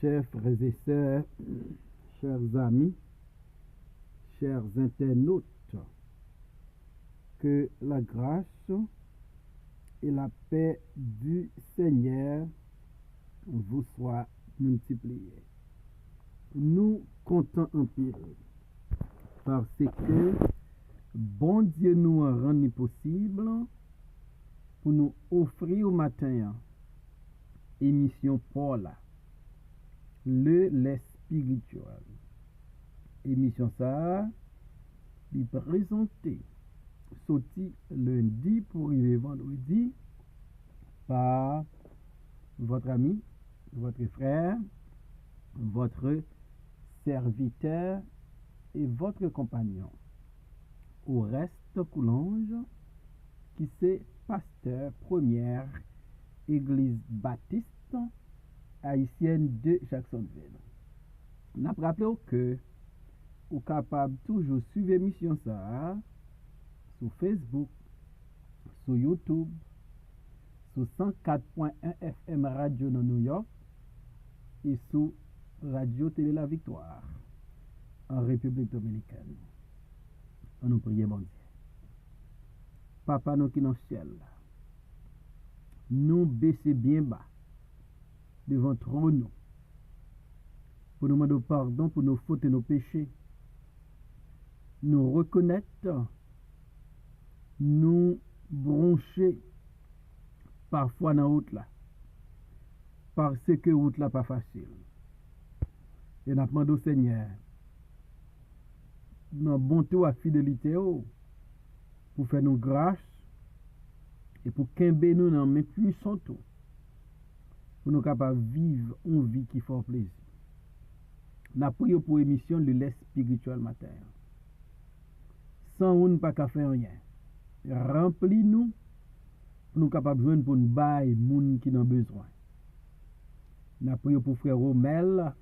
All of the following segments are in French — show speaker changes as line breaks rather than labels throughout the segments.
Chers frères et sœurs, chers amis, chers internautes, que la grâce et la paix du Seigneur vous soient multipliées. Nous comptons en pile parce que bon Dieu nous a rendu possible pour nous offrir au matin émission Paula, le lait spirituel. Émission ça, est présentée sorti lundi pour arriver vendredi par votre ami, votre frère, votre serviteur et votre compagnon. Au reste Coulange, qui c'est pasteur première église baptiste haïtienne de Jacksonville. N'a rappelé que vous capable toujours suivre l'émission ça sur Facebook, sur YouTube, sur 104.1 FM Radio dans New York et sur Radio Télé La Victoire en République Dominicaine. On nous prie, bon Dieu. Papa nous qui dans le ciel, nous baisser bien bas devant trône pour nous demander pardon pour nos fautes et nos péchés. Nous reconnaître, nous broncher parfois dans la route là, parce que route là pas facile. Et nous demandons au Seigneur, dans bonté et fidélité, pour faire nos grâces et pour qu'aimer nous dans mes puissants tout, pour nous capables de vivre une vie qui fait plaisir. Nous prions pour l'émission Le lait spirituel matin. Sans nous, pas qu'à faire rien. Remplis-nous pour nous capables de joindre pour nous bailler les gens qui ont besoin. Nous prions pour frère Romel.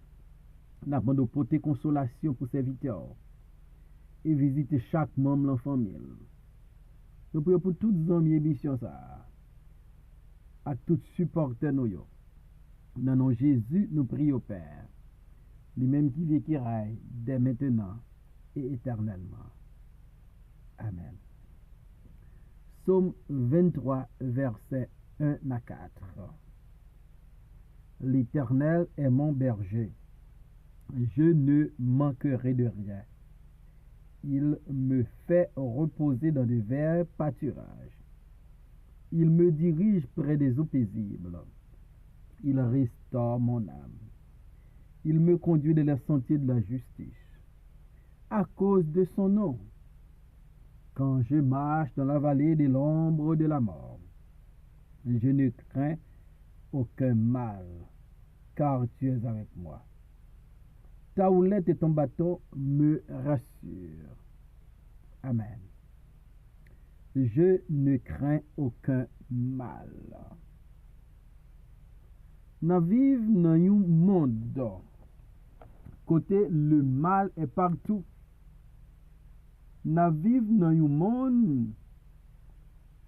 Nous demandons de porter consolation pour serviteurs et visiter chaque membre de la famille. Nous prions pour toutes les amis émissions ça. À tous supporters nous. Dans le nom de Jésus, nous prions au Père. Lui-même qui vit qui règne dès maintenant et éternellement. Amen. Psaume 23, versets 1 à 4. L'Éternel est mon berger. Je ne manquerai de rien. Il me fait reposer dans de verts pâturages. Il me dirige près des eaux paisibles. Il restaure mon âme. Il me conduit dans les sentiers de la justice. À cause de son nom. Quand je marche dans la vallée de l'ombre de la mort, je ne crains aucun mal, car tu es avec moi. Ta houlette et ton bâton me rassurent. Amen. Je ne crains aucun mal. Nous vivons dans un monde côté le mal est partout. Nous vivons dans un monde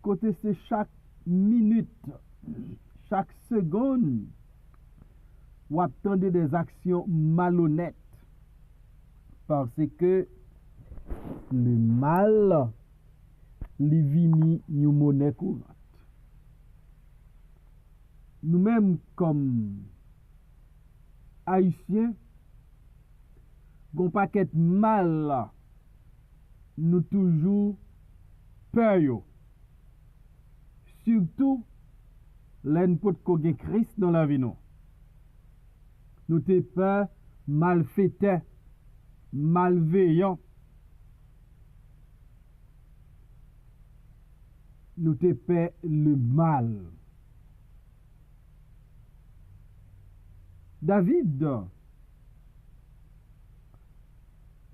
côté c'est chaque minute, chaque seconde, ou attendez des actions malhonnêtes. Parce que le mal, li vini une monnaie courante. Nous-mêmes, comme Haïtiens, gon paquet mal, nous toujours peur yo. Surtout, l'enpot ko gen Christ dans la vie nous. Nous te peur malfaiteur, malveillant. Nous te peur le mal. David,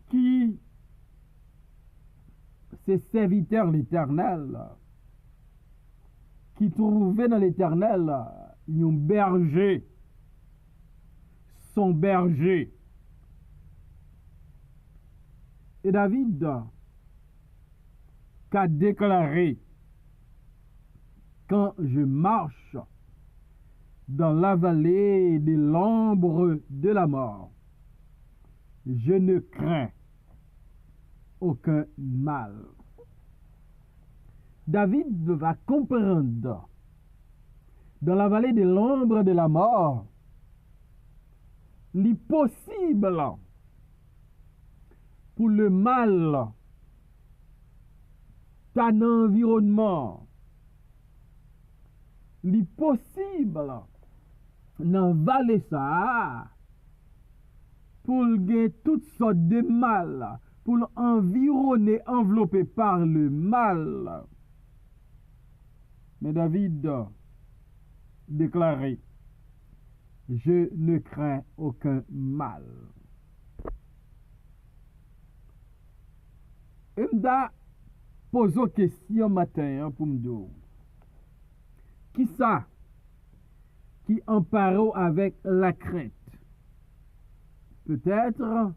qui c'est serviteur l'Éternel, qui trouvait dans l'Éternel un berger, son berger. Et David qui a déclaré, quand je marche dans la vallée de l'ombre de la mort, je ne crains aucun mal. David va comprendre, dans la vallée de l'ombre de la mort, l'impossible pour le mal d'un environnement, l'impossible dans vallée ça, pour gagner toutes sortes de mal, pour l'environner, enveloppé par le mal. Mais David déclarait, je ne crains aucun mal. Et m'da pose une question matin pour me dire, qui ça qui empare avec la crainte? Peut-être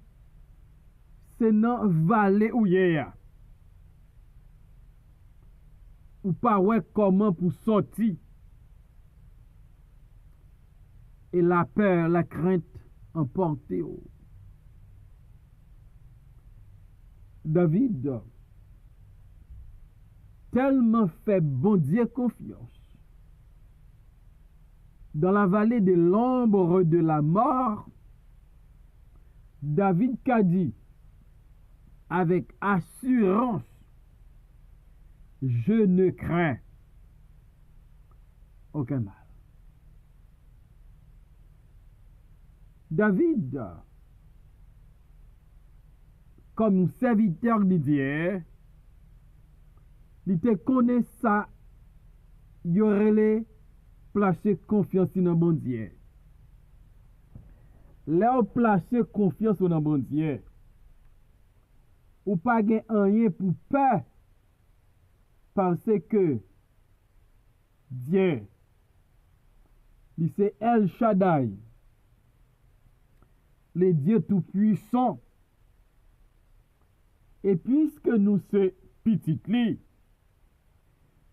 c'est dans vallée où hier. Ou pas ouais comment pour sortir. Et la peur, la crainte emporté. David tellement fait bon Dieu confiance. Dans la vallée de l'ombre de la mort, David qu'a dit avec assurance, je ne crains aucun mal. David, comme serviteur de Dieu, il te connaît ça, il aurait les placer confiance dans bon Dieu. Là, placer confiance dans bon Dieu, ou pas gen rien pour peur, parce que Dieu, c'est El Shaddai, le Dieu tout-puissant. Et puisque nous sommes petits,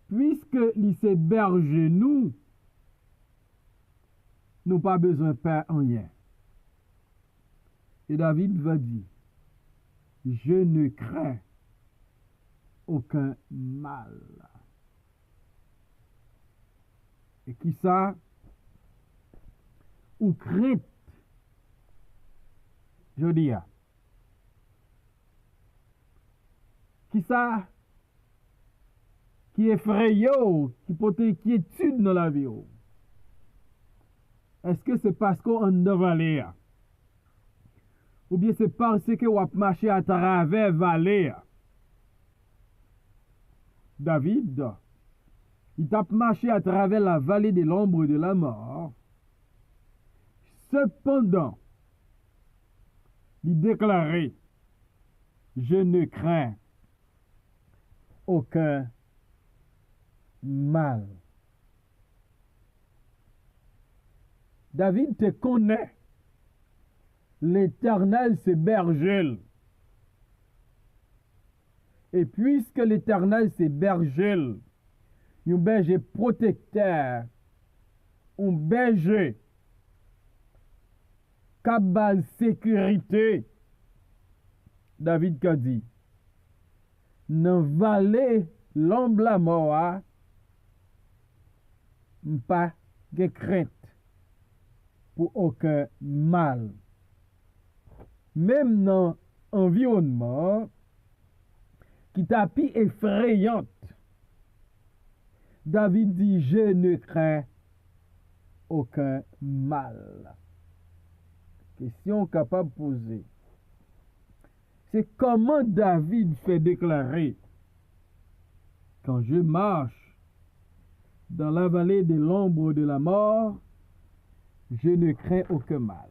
puisque il se berger nous, nous pas besoin de faire rien. Et David va dire, je ne crains aucun mal. Et qui ça? Ou crainte, je dis, qui ça? Qui effrayant, qui porte inquiétude dans la vie. Est-ce que c'est parce qu'on est dans la vallée? Ou bien c'est parce que on a marché à travers la vallée? David, il a marché à travers la vallée de l'ombre de la mort. Cependant, il déclarait, je ne crains aucun mal. David te connaît. L'Éternel, c'est berger. Et puisque l'Éternel, c'est berger, un berger protecteur, un berger cabal sécurité, David a dit, dans la vallée l'ombre la mort, pas de crainte pour aucun mal. Même dans l'environnement qui t'a pu effrayante, David dit, je ne crains aucun mal. Question capable de poser. C'est comment David fait déclarer, quand je marche dans la vallée de l'ombre de la mort, je ne crains aucun mal.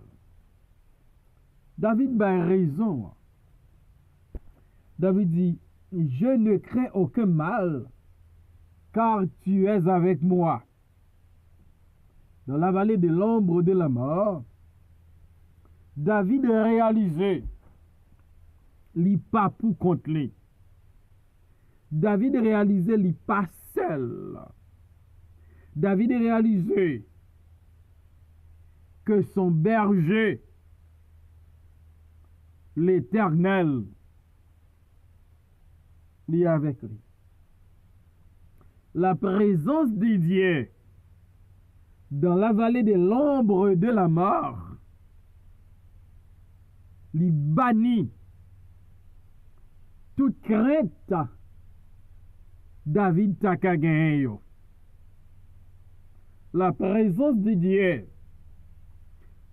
David a raison. David dit, je ne crains aucun mal, car tu es avec moi. Dans la vallée de l'ombre de la mort, David a réalisé, li pas pour contre lui. David a réalisé, li pas seul. David a réalisé, que son berger, l'Éternel, est avec lui. La présence de Dieu dans la vallée de l'ombre de la mort, lui bannit toute crainte David Takagayo. La présence de Dieu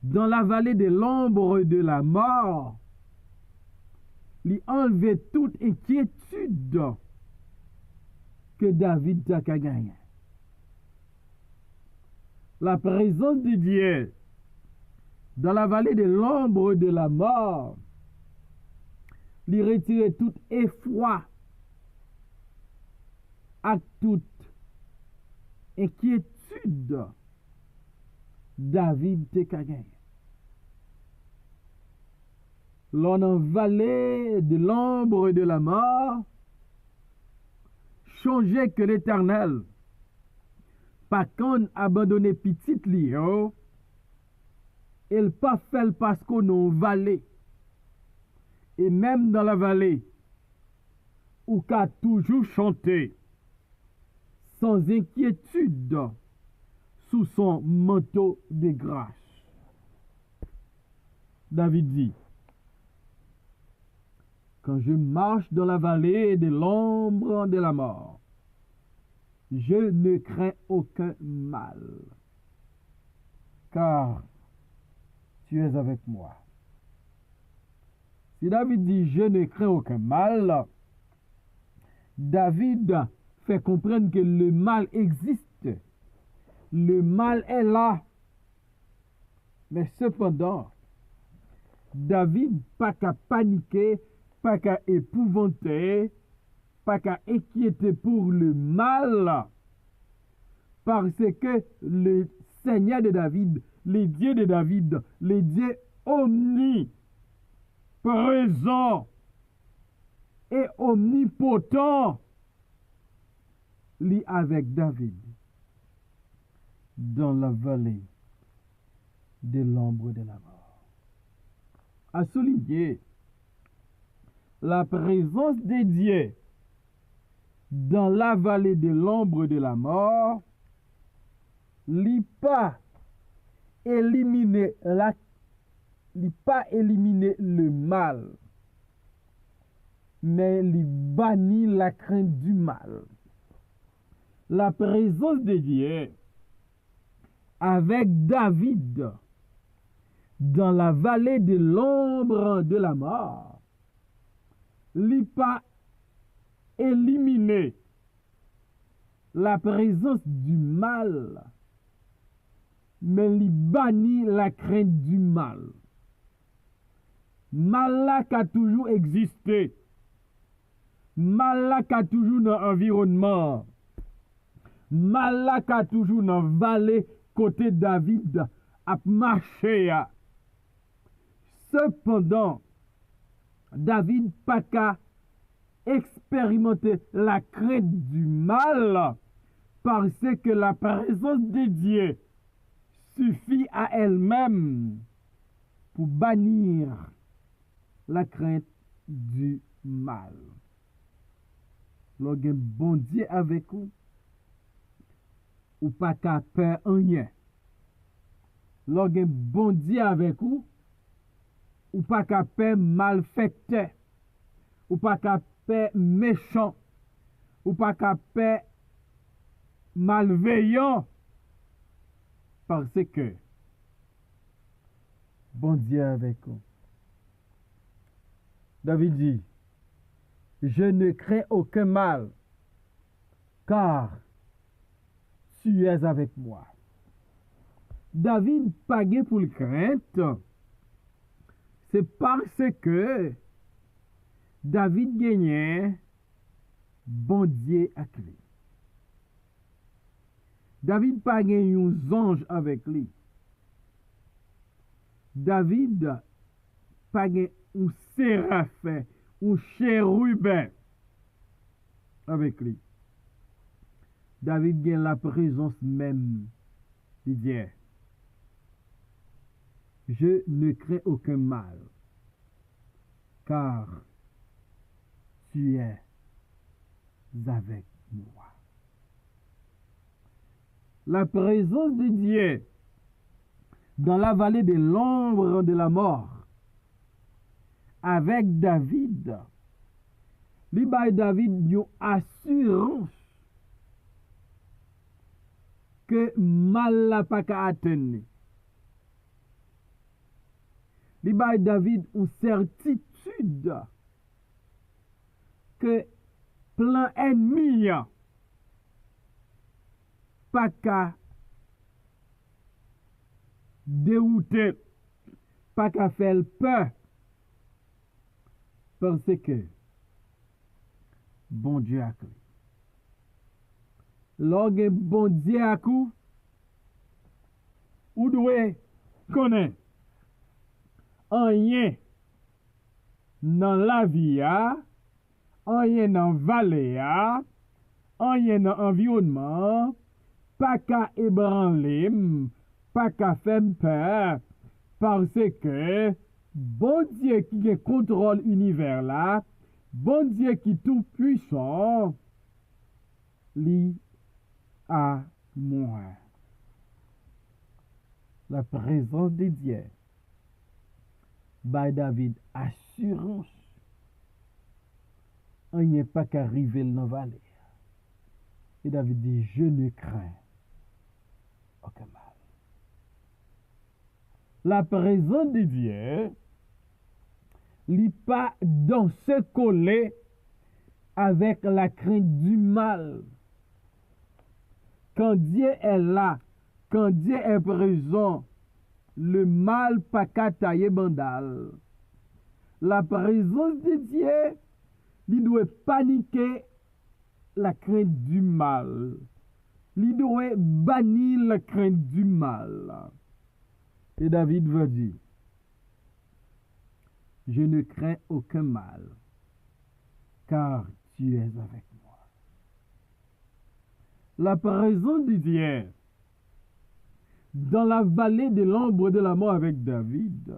dans la vallée de l'ombre de la mort lui enlevait toute inquiétude que David Takagayo. La présence de Dieu dans la vallée de l'ombre de la mort lui retirait tout effroi à toute inquiétude David Takagayo. L'on en vallée de l'ombre de la mort changeait que l'Éternel pas qu'on abandonné petite Lio, elle pas fait parce qu'on en vallée. Et même dans la vallée, ou qu'a toujours chanté, sans inquiétude, sous son manteau de grâce. David dit, quand je marche dans la vallée de l'ombre de la mort, je ne crains aucun mal, car tu es avec moi. Si David dit je ne crains aucun mal, David fait comprendre que le mal existe. Le mal est là. Mais cependant, David pas qu'à paniquer, pas qu'à épouvanter, pas qu'à inquiéter pour le mal, parce que le Seigneur de David, les dieux de David, les dieux omniprésents et omnipotents, lit avec David dans la vallée de l'ombre de la mort. À souligner la présence de Dieu dans la vallée de l'ombre de la mort, n'a pas éliminé le mal, mais il bannit la crainte du mal. La présence de Dieu avec David dans la vallée de l'ombre de la mort, n'a pas éliminé la présence du mal, mais il bannit la crainte du mal. Mal là qui a toujours existé, mal là qui a toujours dans l'environnement, mal là qui a toujours dans la vallée côté David a marché. Cependant, David pas qu'à expérimenter la crainte du mal, parce que la présence de Dieu suffit à elle-même pour bannir la crainte du mal. Lorsque bon Dieu avec vous, ou pas qu'à peur rien. Lorsque bon Dieu avec vous, ou pas qu'à peur malfaiteur, ou pas qu'à peur méchant, ou pas qu'à peur malveillant, parce que bon Dieu avec vous. David dit, je ne crains aucun mal, car tu es avec moi. David pagé pour le crainte, c'est parce que David gagnait bon Dieu avec lui. David pas gagné un ange avec lui. David pas gagné un séraphin, un chérubin avec lui. David gagne la présence même de Dieu. Je ne crains aucun mal, car tu es avec moi. La présence de Dieu dans la vallée de l'ombre de la mort avec David, li bay David une assurance que mal la pas qu'à atteindre. Li bay David une certitude que plan ennemi pas qu'à dérouter, pas qu'à faire peur, parce que bon Dieu a cru. Lorsque bon Dieu a cru, ou doit connaître rien dans la vie, rien dans la vallée, rien dans l'environnement, pas qu'à ébranler, pas qu'à faire peur, parce que bon Dieu qui contrôle l'univers là, bon Dieu qui est tout puissant, lui a moi. La présence de Dieu, by David, assurance, il n'y a pas qu'arriver dans la vallée. Et David dit, je ne crains aucun mal. La présence de Dieu, n'est pas dans ce collé avec la crainte du mal. Quand Dieu est là, quand Dieu est présent, le mal pas qu'à tailler bandal. La présence de Dieu, il doit paniquer la crainte du mal. Il doit bannir la crainte du mal. Et David veut dire, je ne crains aucun mal, car tu es avec moi. La présence de Dieu dans la vallée de l'ombre de la mort avec David,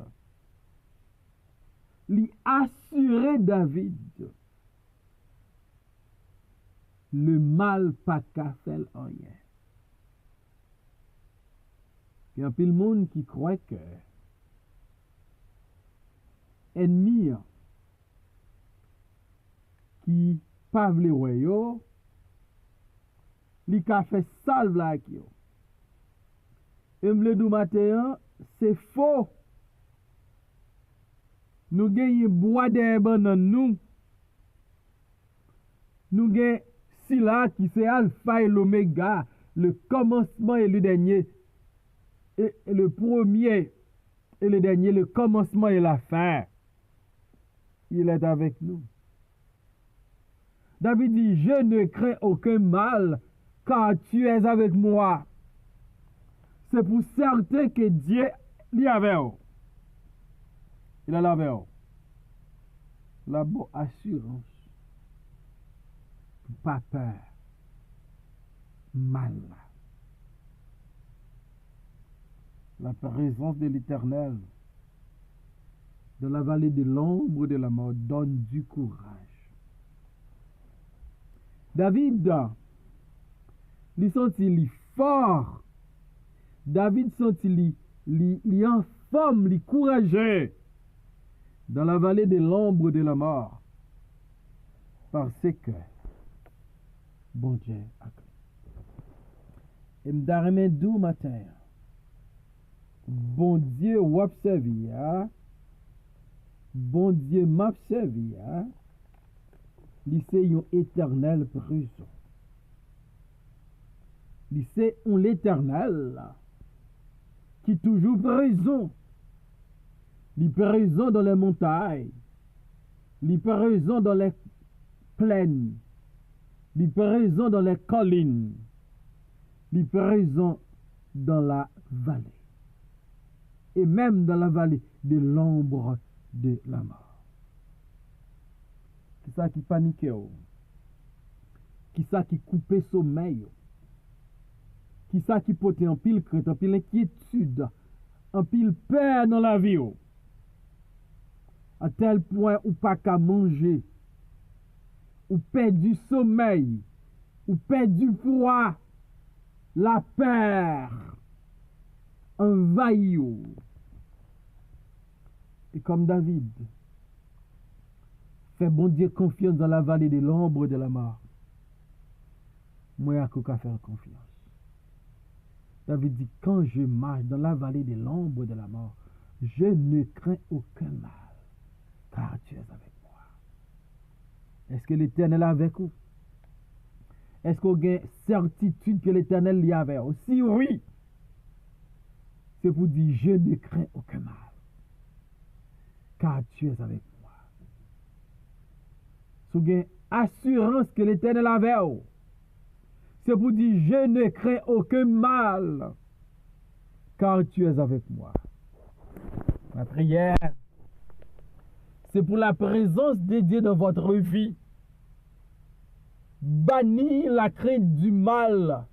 lui assurer David le mal pas qu'à faire rien. Il y a un peu de monde qui croit que ennemi qui pas vle yo, li ka fait salve la ak yo. Et m'le dou matin, c'est faux. Nous gagnons bois d'herbe dans nous. Nous gagnons Sila qui c'est alpha et l'oméga, le commencement et le dernier. Et le premier et le dernier, le commencement et la fin. Il est avec nous. David dit, je ne crains aucun mal, car tu es avec moi. C'est pour certain que Dieu est avec vous. Il est avec vous. La bonne assurance. Pas peur. Mal. La présence de l'Éternel dans la vallée de l'ombre de la mort donne du courage. David, il sentit fort. David sentit li en forme, li courageux dans la vallée de l'ombre de la mort. Parce que bon Dieu a cru. Et m'darme dou matin. Bon Dieu observé, bon Dieu m'observé, c'est un éternel présent. C'est un l'éternel qui est toujours présent. Il est présent dans les montagnes, il est présent dans les plaines, il est présent dans les collines, il est présent dans la vallée. Et même dans la vallée de l'ombre de la mort. C'est ça qui panique, qui ça qui coupe sommeil, qui ça qui porte en pile crainte, en pile inquiétude, un pile peur dans la vie. À tel point ou pas qu'à manger, ou perd du sommeil, ou perd du froid, la peur envahit. Et comme David, fait bon Dieu confiance dans la vallée de l'ombre de la mort. Moi, à quoi faire confiance. David dit, quand je marche dans la vallée de l'ombre de la mort, je ne crains aucun mal, car tu es avec moi. Est-ce que l'Éternel est avec vous? Est-ce qu'on a certitude que l'Éternel y est avec vous? Si oui, c'est pour dire, je ne crains aucun mal, car tu es avec moi. Si vous avez assurance que l'Éternel est avec vous, c'est pour dire, je ne crains aucun mal, car tu es avec moi. Ma prière, c'est pour la présence de Dieu dans votre vie. Bannir la crainte du mal,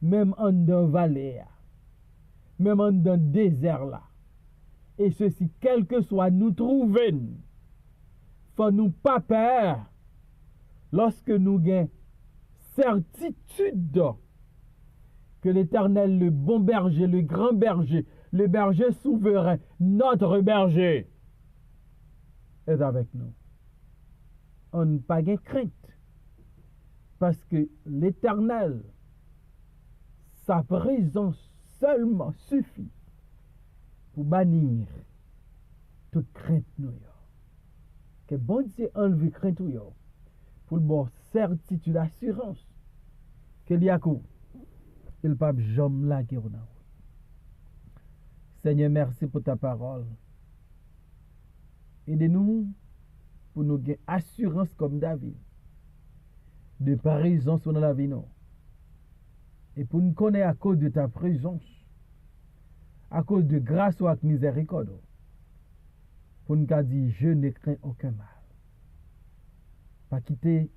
même en dans vallée, même en dans désert là. Et ceci, quel que soit nous trouver, faut nous pas peur lorsque nous avons certitude que l'Éternel, le bon berger, le grand berger, le berger souverain, notre berger, est avec nous. On n'a pas de crainte. Parce que l'Éternel, sa présence seulement suffit pour bannir toute crainte. Que bon Dieu enlève crainte pour le bon certitude, assurance qu'il y a quoi. Il ne peut jamais la guérir. Seigneur, merci pour ta parole. Aidez-nous pour nous gagner assurance comme David de présence dans la vie. Et pour nous connaître à cause de ta présence, à cause de grâce ou à miséricorde, pour nous dire, je ne crains aucun mal. Pas quitter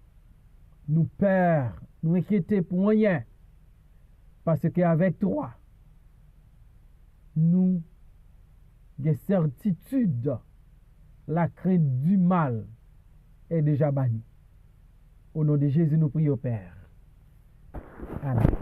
nous peur, nous inquiéter pour rien. Parce qu'avec toi, nous avons certitude, la crainte du mal est déjà bannie. Au nom de Jésus, nous prions, Père. Amen.